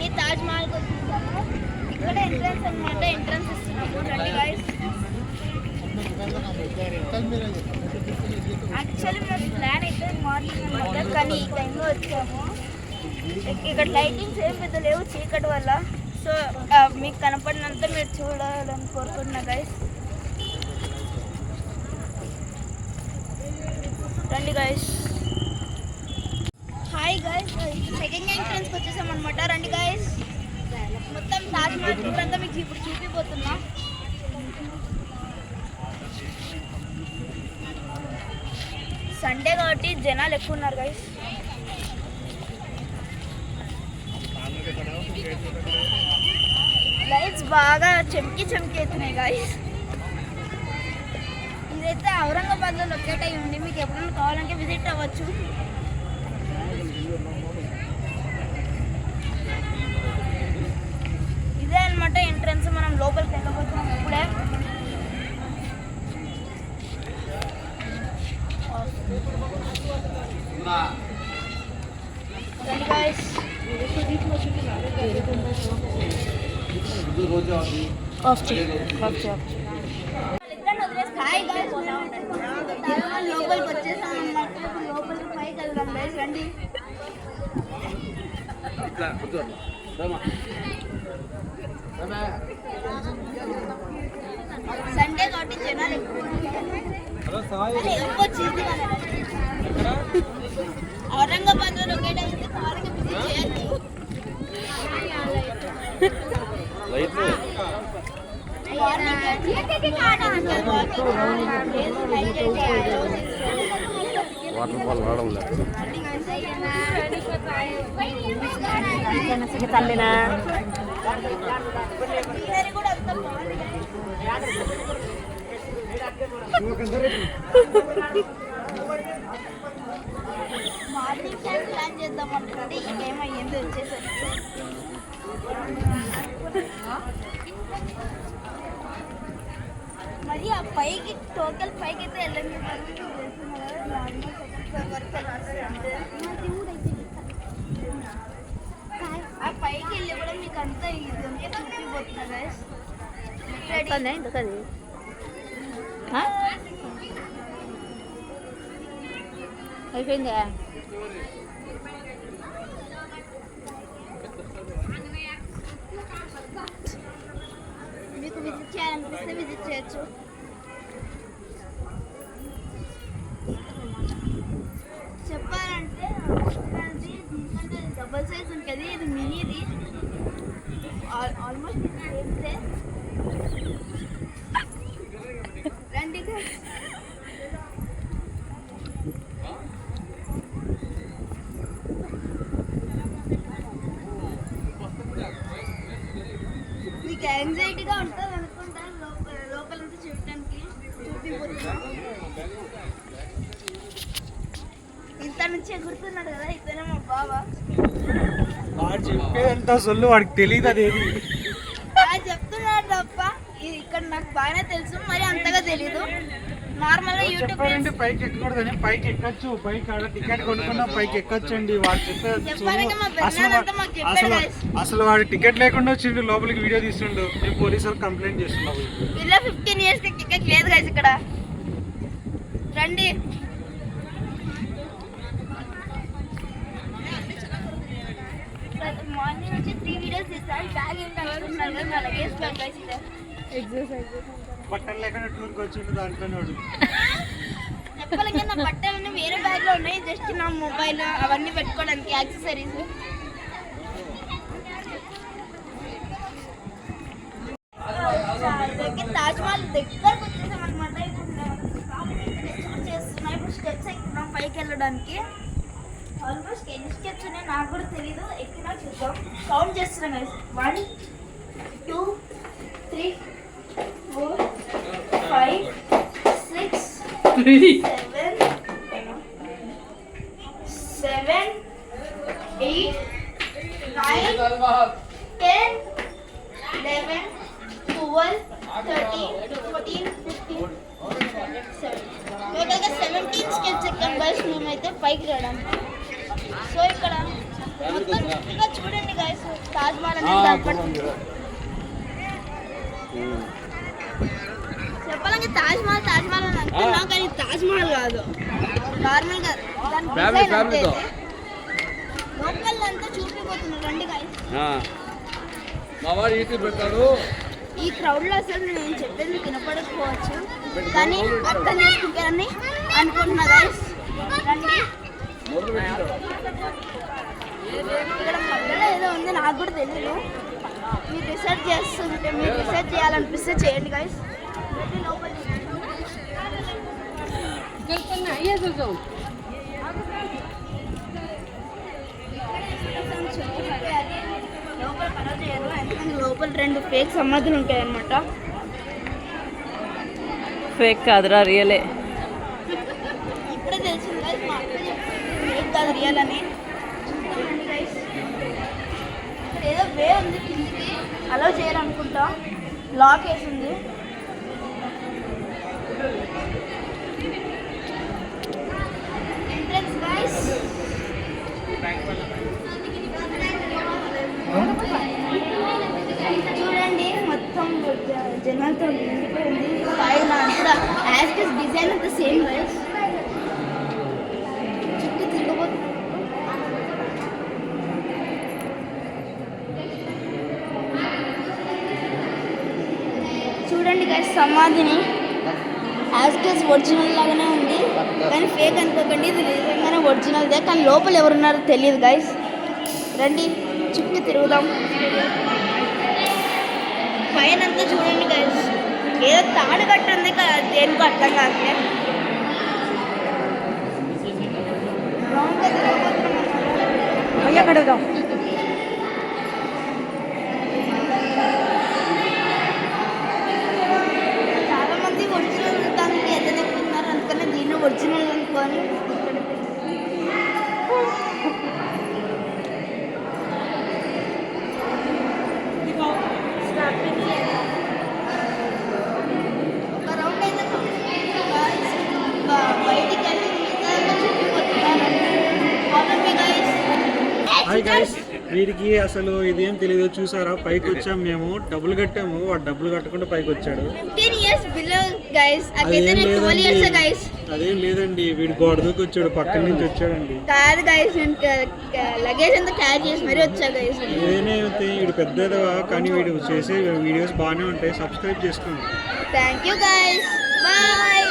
Mini Taj మహల్కి వచ్చేసాము. ఇక్కడ entrance అనమాట, ఎంట్రన్స్ ఇస్తున్నాము. రండి గైస్. యాక్చువల్లీ మేము ప్లాన్ అయితే మార్నింగ్ అనమాట, కానీ ఈ టైంలో వచ్చాము. ఇక్కడ లైటింగ్స్ ఏం పెద్ద లేవు చీకటి వల్ల. సో మీకు కనపడినంత మీరు చూడాలని కోరుకుంటున్నా గైస్. రండి గైస్. హాయ్ గైస్, సెకండ్ ఎంట్రన్స్కి వచ్చేసాం అనమాట. రండి గైస్, మొత్తం తాజ్ మహల్ టూర్ అంతా మీకు ఇప్పుడు చూపిపోతున్నా. సండే కాబట్టి జనాలు ఎక్కువ ఉన్నారు గైస్. లైట్స్ బాగా చెమ్కి అవుతున్నాయి గైస్. ఇదైతే ఔరంగాబాద్లో లొకేట్ అయ్యి ఉంది. మీకు ఎప్పుడైనా కావాలంటే విజిట్ అవ్వచ్చు. ఇదే అనమాట ఎంట్రన్స్. మనం లోపలికి వెళ్ళబోతున్నాం ఇప్పుడే. గైస్ లోపలికి వచ్చేసాం అన్నమాట. లోపలికి పైకి వెళ్దాం గైస్. రండి. సండే కాబట్టి జనాలు ఎక్కువ వచ్చింది. ఔరంగాబాద్ లో లొకేట్ అయితే కావాలంటే విజిట్ చేయొచ్చు. తల్లినా మార్నింగ్ టైం ప్లాన్ చేద్దాం అనుకుంటే ఈ టైం అయ్యింది వచ్చేసరికి. మరి ఆ పైకి టోటల్ పైకి అయితే వెళ్ళండి. ఆ పైకి వెళ్ళి కూడా మీకు అంతా ఇదంతా చూపిపోతున్నా గైస్. అయిపోయిందా? మీకు విజిట్ చేయాలనిపిస్తే విజిట్ చేయొచ్చు. చెప్పాలంటే దీనికంటే డబల్ సైజ్ ఉంటుంది. ఇది మినీది. ఆల్మోస్ట్ రండి. మీకు యాంగ్జైటీగా ఉంటుంది అనుకుంటాను లోపలంతా చూడటానికి. చూపిపోతున్నాను. ఇంత నుంచి ఎగురుతున్నాడు కదా, ఇతనే మా బావ. వాడు చెప్పేదంతా సొల్లు, వాడికి తెలియదు అదేది. చెప్తున్నాడు తప్ప ఇక్కడ నాకు బాగానే తెలుసు, మరి అంతగా తెలీదు. నార్మల్గా యూట్యూబ్ పైకి ఎక్కకూడదని పైకి ఎక్కచ్చు. పైకి ఆడ టికెట్ కొనుక్కున్నా పైకి ఎక్కచ్చు అండి. వాడు అసలు వాడు టికెట్ లేకుండా వచ్చిండు లోపలికి, వీడియో తీస్తుండు. మేము పోలీసు వాళ్ళకి కంప్లైంట్ చేస్తున్నాము. ఇలా 15 years టికెట్ లేదు కదా ఇక్కడ. రండి. మార్నింగ్ వచ్చి 3 videos తీస్తాను. బ్యాగ్ ఏంటి అనుకుంటున్నారు కదా, నా లగేజ్ బ్యాగ్ గైస్. బట్టలు లేకుండా టూర్కి వచ్చిండు దాంట్లోనే. చెప్పాలంటే నా బట్టలన్నీ వేరే బ్యాగ్ లో ఉన్నాయి. జస్ట్ నా మొబైల్ అవన్నీ పెట్టుకోవడానికి యాక్సెసరీస్. తాజ్ మహల్ దగ్గరకు వచ్చేసాం అనమాట. ఇప్పుడు చేస్తున్నాం. ఇప్పుడు స్టెప్స్ ఎక్కుతున్నాం పైకి వెళ్ళడానికి. ఆల్మోస్ట్ ఎన్ని స్టెప్స్ ఉన్నాయి నాకు కూడా తెలీదు. ఎక్కినా చూద్దాం. కౌంట్ చేస్తున్నాం గైస్. 1 2 3 4 5 6 7 8 9 10 11 12 13 14 15 టోటల్గా 17 స్టెప్స్ ఎక్కాం గైస్ మేమైతే పైకి రావడానికి. సో ఇక్కడ మొత్తం చూడండి గైస్. గైస్ తాజ్ మహల్ అనేది కనపడుతుంది. చెప్పాలంటే తాజ్ మహల్ అని అనుకున్నాం కానీ తాజ్ మహల్ కాదు, నార్మల్ గా లోకల్ అంతా చూపిపోతున్నారు. రండి గైస్. ఈ క్రౌడ్ లో అసలు నేను చెప్పేది వినపడకపోవచ్చు కానీ అర్థం చేసుకుంటారని అనుకుంటున్నా గైస్. రండి. ఇక్కడ మధ్యలో ఏదో ఉంది, నాకు కూడా తెలియదు. మీరు రీసెర్చ్ చేయాలనిపిస్తే చేయండి గైస్. లోపల 2 ఫేక్ సమాధులు ఉంటాయి అన్నమాట. ఫేక్ కాదురా, రియలే. ఇప్పుడే తెలిసింది గైస్, మా అక్క చెప్పింది ఫేక్ కాదు రియల్ అని. చూడండి గైస్, ఇక్కడ ఏదో వే ఉంది కిందికి, అలో చేయాలనుకుంటా, లాక్ వేసింది. Entrance guys. చూడండి మొత్తం జనాలతో నిండిపోయింది. పైన అంతా యాజ్ ఇట్ డిజైన్ అంతా సేమ్ గైస్. చుట్టూ తిరగబోతుంది. చూడండి గైస్, సమాధిని యాజ్ ఇట్ ఈస్ ఒరిజినల్ లాగానే ఉంది కానీ ఫేక్ అనుకోకండి, ఇది నిజంగానే ఒరిజినల్దే. కానీ లోపల ఎవరున్నారో తెలియదు గైస్. రండి చుట్టూ తిరుగుదాం. పైన అంతా చూడండి గైస్, ఏదో తాడు కట్టి ఉంది కదా, దేనికో అర్థం కాదులే. అయ్యా కడుగుదాం. చాలా మంది ఒరిజినల్ దానికి ఎంత చెప్తున్నారు, అందుకని దీన్ని ఒరిజినల్ అనుకోని ఒక రౌండ్ అయితే బయటికి వెళ్ళి హాయ్ గైస్, వీడికి అసలు ఇదేం తెలియదు. చూసారా, పైకి వచ్చాం మేము, డబ్బులు కట్టాము, వాడు డబ్బులు కట్టకుండా పైకి వచ్చాడు. 15 years below guys. అకైతే నేను 12 years guys. అదేం లేదండి, వీడు గోడ దూకి వచ్చాడు, పక్కన నుంచి వచ్చాడండి. కాదు గైస్, నేను లగేజ్ అంతా క్యారీ చేసి మరీ వచ్చా గైస్. ఏదైతే వీడు పెద్దదివా, కానీ వీడు చేసే వీడియోస్ బాగానే ఉంటాయి. సబ్స్క్రైబ్ చేసుకోండి. Thank you guys, bye.